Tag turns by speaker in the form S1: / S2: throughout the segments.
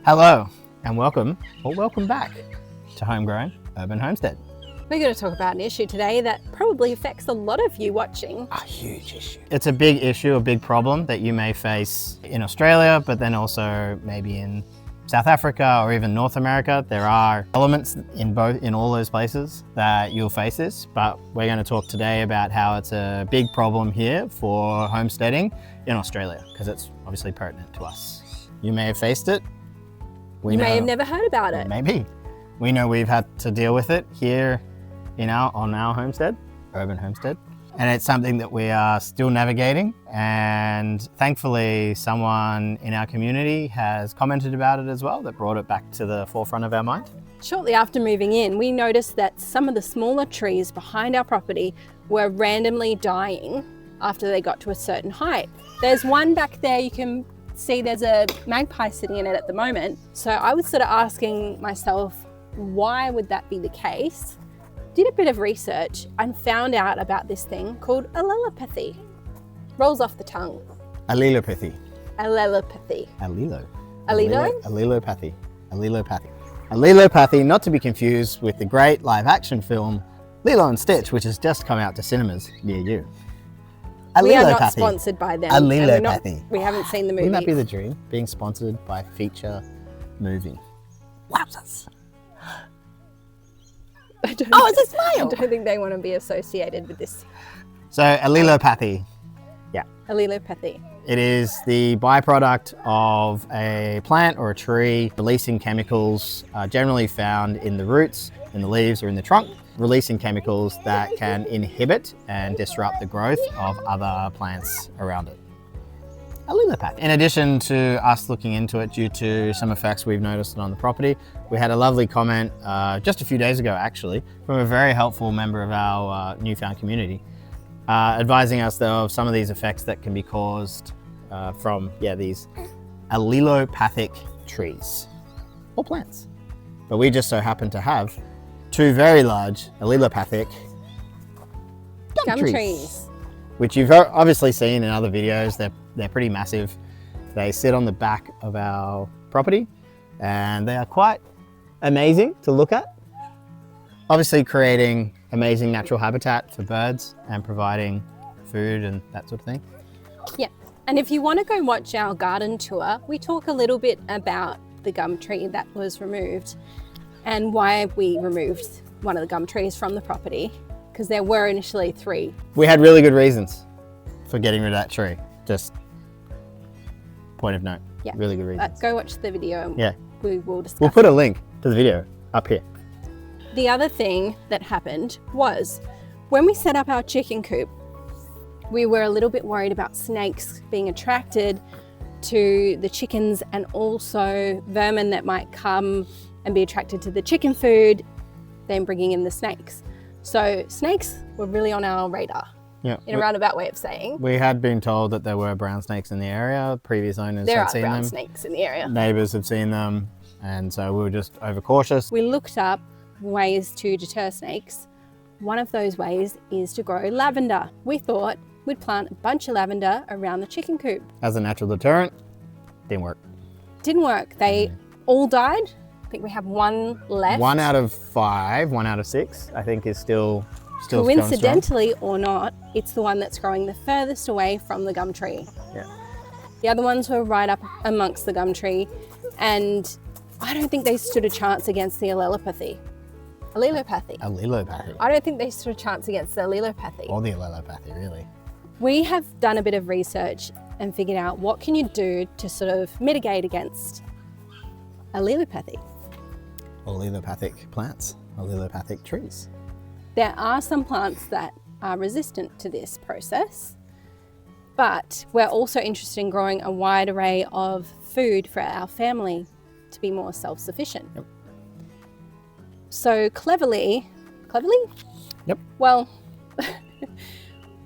S1: Hello and welcome back to Homegrown Urban Homestead.
S2: We're going to talk about an issue today that probably affects a lot of you watching.
S1: A huge issue. It's a big issue, a big problem that you may face in Australia, but then also maybe in South Africa or even North America. There are elements in all those places that you'll face this, but we're going to talk today about how it's a big problem here for homesteading in Australia, because it's obviously pertinent to us. You may have faced it.
S2: You may have never heard about it.
S1: Maybe. We know we've had to deal with it here on our homestead, urban homestead. And it's something that we are still navigating. And thankfully, someone in our community has commented about it as well, that brought it back to the forefront of our mind.
S2: Shortly after moving in, we noticed that some of the smaller trees behind our property were randomly dying after they got to a certain height. There's one back there, you can see there's a magpie sitting in it at the moment. So I was sort of asking myself, why would that be the case? Did a bit of research and found out about this thing called allelopathy. Rolls off the tongue.
S1: Allelopathy.
S2: Allelopathy.
S1: Allelopathy. Allelopathy, not to be confused with the great live action film Lilo and Stitch, which has just come out to cinemas near you.
S2: We are not sponsored by them.
S1: Allelopathy.
S2: We haven't seen the movie.
S1: Wouldn't that be the dream? Being sponsored by feature movie. Wowzers.
S2: It's a smile. I don't think they want to be associated with this.
S1: So allelopathy. Yeah.
S2: Allelopathy.
S1: It is the byproduct of a plant or a tree releasing chemicals generally found in the roots, in the leaves, or in the trunk, releasing chemicals that can inhibit and disrupt the growth of other plants around it. Allelopathy. In addition to us looking into it due to some effects we've noticed on the property, we had a lovely comment just a few days ago actually from a very helpful member of our newfound community advising us of some of these effects that can be caused from these allelopathic trees or plants. But we just so happen to have two very large allelopathic Gumtrees, which you've obviously seen in other videos. They're pretty massive. They sit on the back of our property and they are quite amazing to look at. Obviously creating amazing natural habitat for birds and providing food and that sort of thing.
S2: Yeah, and if you want to go watch our garden tour, we talk a little bit about the gum tree that was removed and why we removed one of the gum trees from the property, because there were initially 3.
S1: We had really good reasons for getting rid of that tree. Just point of note.
S2: Yeah.
S1: Really good reasons.
S2: Go watch the video and we will discuss.
S1: We'll put a link to the video up here.
S2: The other thing that happened was when we set up our chicken coop, we were a little bit worried about snakes being attracted to the chickens and also vermin that might come and be attracted to the chicken food, then bringing in the snakes. So snakes were really on our radar. Yeah, in a roundabout way of saying.
S1: We had been told that there were brown snakes in the area. Previous owners had seen them.
S2: There are brown snakes in the area.
S1: Neighbours had seen them, and so we were just overcautious.
S2: We looked up ways to deter snakes. One of those ways is to grow lavender. We thought we'd plant a bunch of lavender around the chicken coop.
S1: As a natural deterrent, didn't work.
S2: Didn't work. They all died. I think we have one left.
S1: 1 out of 5, 1 out of 6, I think is still
S2: coincidentally or not, it's the one that's growing the furthest away from the gum tree.
S1: Yeah.
S2: The other ones were right up amongst the gum tree, and I don't think they stood a chance against the allelopathy. Allelopathy. I don't think they stood a chance against the allelopathy.
S1: Or the allelopathy, really.
S2: We have done a bit of research and figured out what can you do to sort of mitigate against allelopathy.
S1: Allelopathic plants, allelopathic trees.
S2: There are some plants that are resistant to this process, but we're also interested in growing a wide array of food for our family to be more self-sufficient.
S1: Yep.
S2: So cleverly?
S1: Yep.
S2: Well,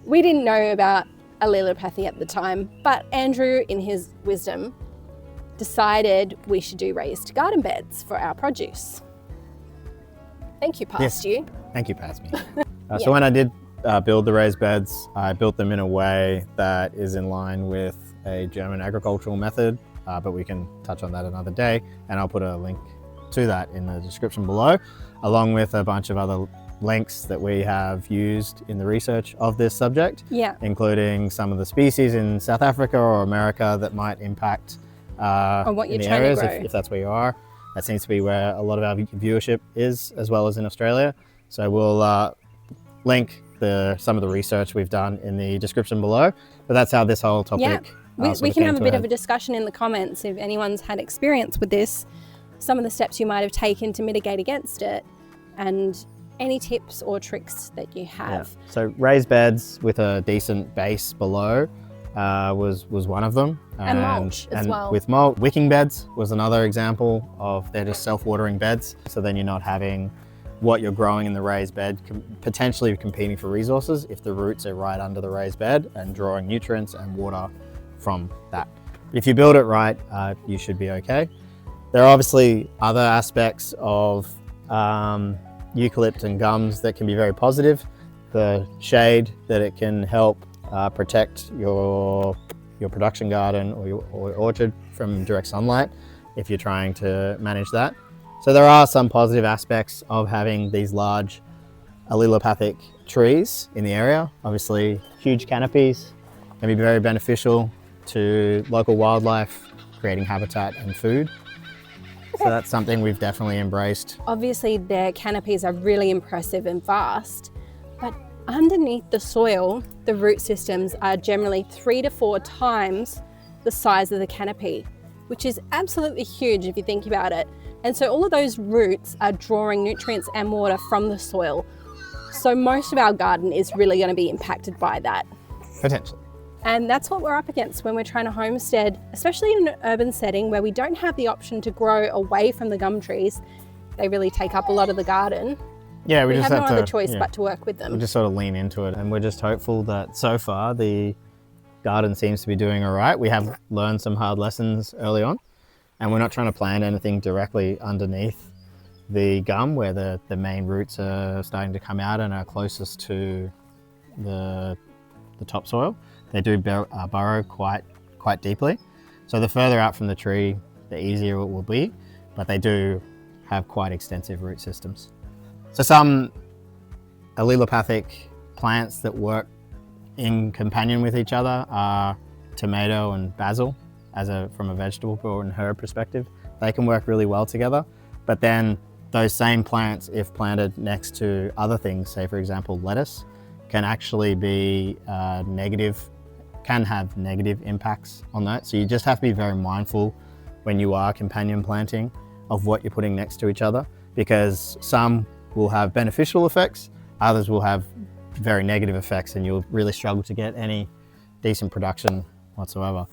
S2: we didn't know about allelopathy at the time, but Andrew, in his wisdom, decided we should do raised garden beds for our produce. Thank you, past you.
S1: Thank you, past me. So when I did build the raised beds, I built them in a way that is in line with a German agricultural method but we can touch on that another day, and I'll put a link to that in the description below, along with a bunch of other links that we have used in the research of this subject, including some of the species in South Africa or America that might impact
S2: on what you're
S1: in the
S2: trying
S1: areas,
S2: to grow.
S1: if that's where you are. That seems to be where a lot of our viewership is, as well as in Australia. So we'll link some of the research we've done in the description below. But that's how this whole topic
S2: we can have a bit of a discussion in the comments if anyone's had experience with this, some of the steps you might have taken to mitigate against it, and any tips or tricks that you have.
S1: So raised beds with a decent base below was one of them.
S2: And mulch as well.
S1: With mulch. Wicking beds was another example of, they're just self-watering beds. So then you're not having what you're growing in the raised bed potentially competing for resources if the roots are right under the raised bed and drawing nutrients and water from that. If you build it right, you should be okay. There are obviously other aspects of eucalypt and gums that can be very positive. The shade that it can help protect your production garden or your orchard from direct sunlight if you're trying to manage that. So there are some positive aspects of having these large allelopathic trees in the area. Obviously, huge canopies can be very beneficial to local wildlife, creating habitat and food. So that's something we've definitely embraced.
S2: Obviously, their canopies are really impressive and vast, but underneath the soil, the root systems are generally 3 to 4 times the size of the canopy, which is absolutely huge if you think about it. And so all of those roots are drawing nutrients and water from the soil. So most of our garden is really going to be impacted by that.
S1: Potentially.
S2: And that's what we're up against when we're trying to homestead, especially in an urban setting where we don't have the option to grow away from the gum trees. They really take up a lot of the garden.
S1: Yeah,
S2: we have no other choice but to work with them.
S1: We just sort of lean into it, and we're just hopeful that so far the garden seems to be doing all right. We have learned some hard lessons early on, and we're not trying to plant anything directly underneath the gum where the main roots are starting to come out and are closest to the topsoil. They do burrow quite deeply. So the further out from the tree, the easier it will be, but they do have quite extensive root systems. So some allelopathic plants that work in companion with each other are tomato and basil, from a vegetable or an herb perspective. They can work really well together, but then those same plants, if planted next to other things, say for example lettuce, can actually be can have negative impacts on that. So you just have to be very mindful when you are companion planting of what you're putting next to each other, because some will have beneficial effects, others will have very negative effects, and you'll really struggle to get any decent production whatsoever.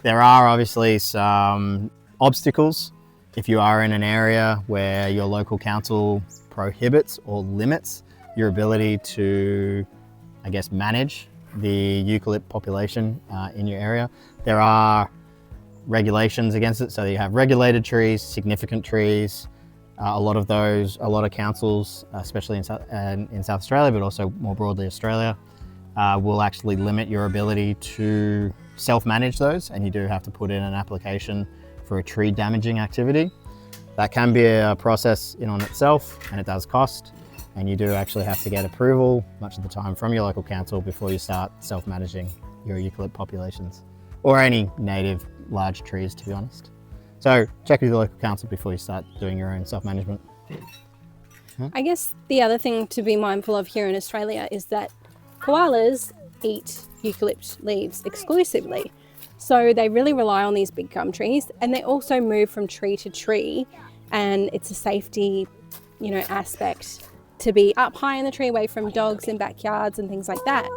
S1: There are obviously some obstacles if you are in an area where your local council prohibits or limits your ability to, I guess, manage the eucalypt population in your area. There are regulations against it. So you have regulated trees, significant trees. A lot of councils, especially in South Australia, but also more broadly Australia, will actually limit your ability to self-manage those, and you do have to put in an application for a tree damaging activity. That can be a process in on itself, and it does cost, and you do actually have to get approval much of the time from your local council before you start self-managing your eucalypt populations, or any native large trees, to be honest. So check with your local council before you start doing your own self-management.
S2: I guess the other thing to be mindful of here in Australia is that koalas eat eucalypt leaves exclusively. So they really rely on these big gum trees, and they also move from tree to tree, and it's a safety, aspect to be up high in the tree away from dogs in backyards and things like that.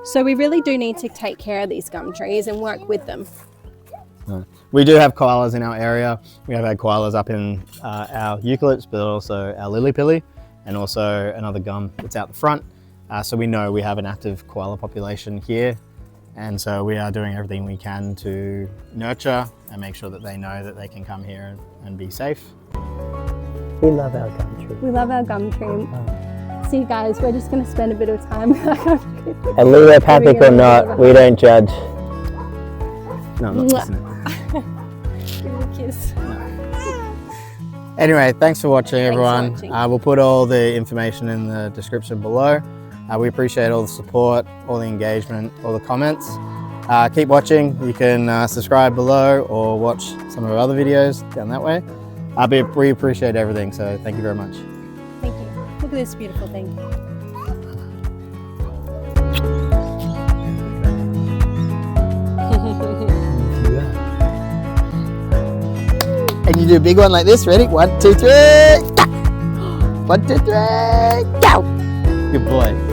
S2: So we really do need to take care of these gum trees and work with them.
S1: We do have koalas in our area. We have had koalas up in our eucalypts, but also our lily-pilly, and also another gum that's out the front. So we know we have an active koala population here, and so we are doing everything we can to nurture and make sure that they know that they can come here and be safe.
S3: We love our gum tree.
S2: We love our gum tree. So you guys, we're just going to spend a bit of time with our gum tree.
S3: Allelopathic or not, we don't judge.
S1: No, I'm not listening.
S2: Give me a kiss.
S1: Anyway, thanks for watching, everyone.
S2: watching.
S1: We'll put all the information in the description below. We appreciate all the support, all the engagement, all the comments. Keep watching. You can subscribe below or watch some of our other videos down that way. We appreciate everything, so thank you very much.
S2: Thank you. Look at this beautiful thing.
S1: And you do a big one like this. Ready? 1, 2, 3. 1, 2, 3. Go! Good boy.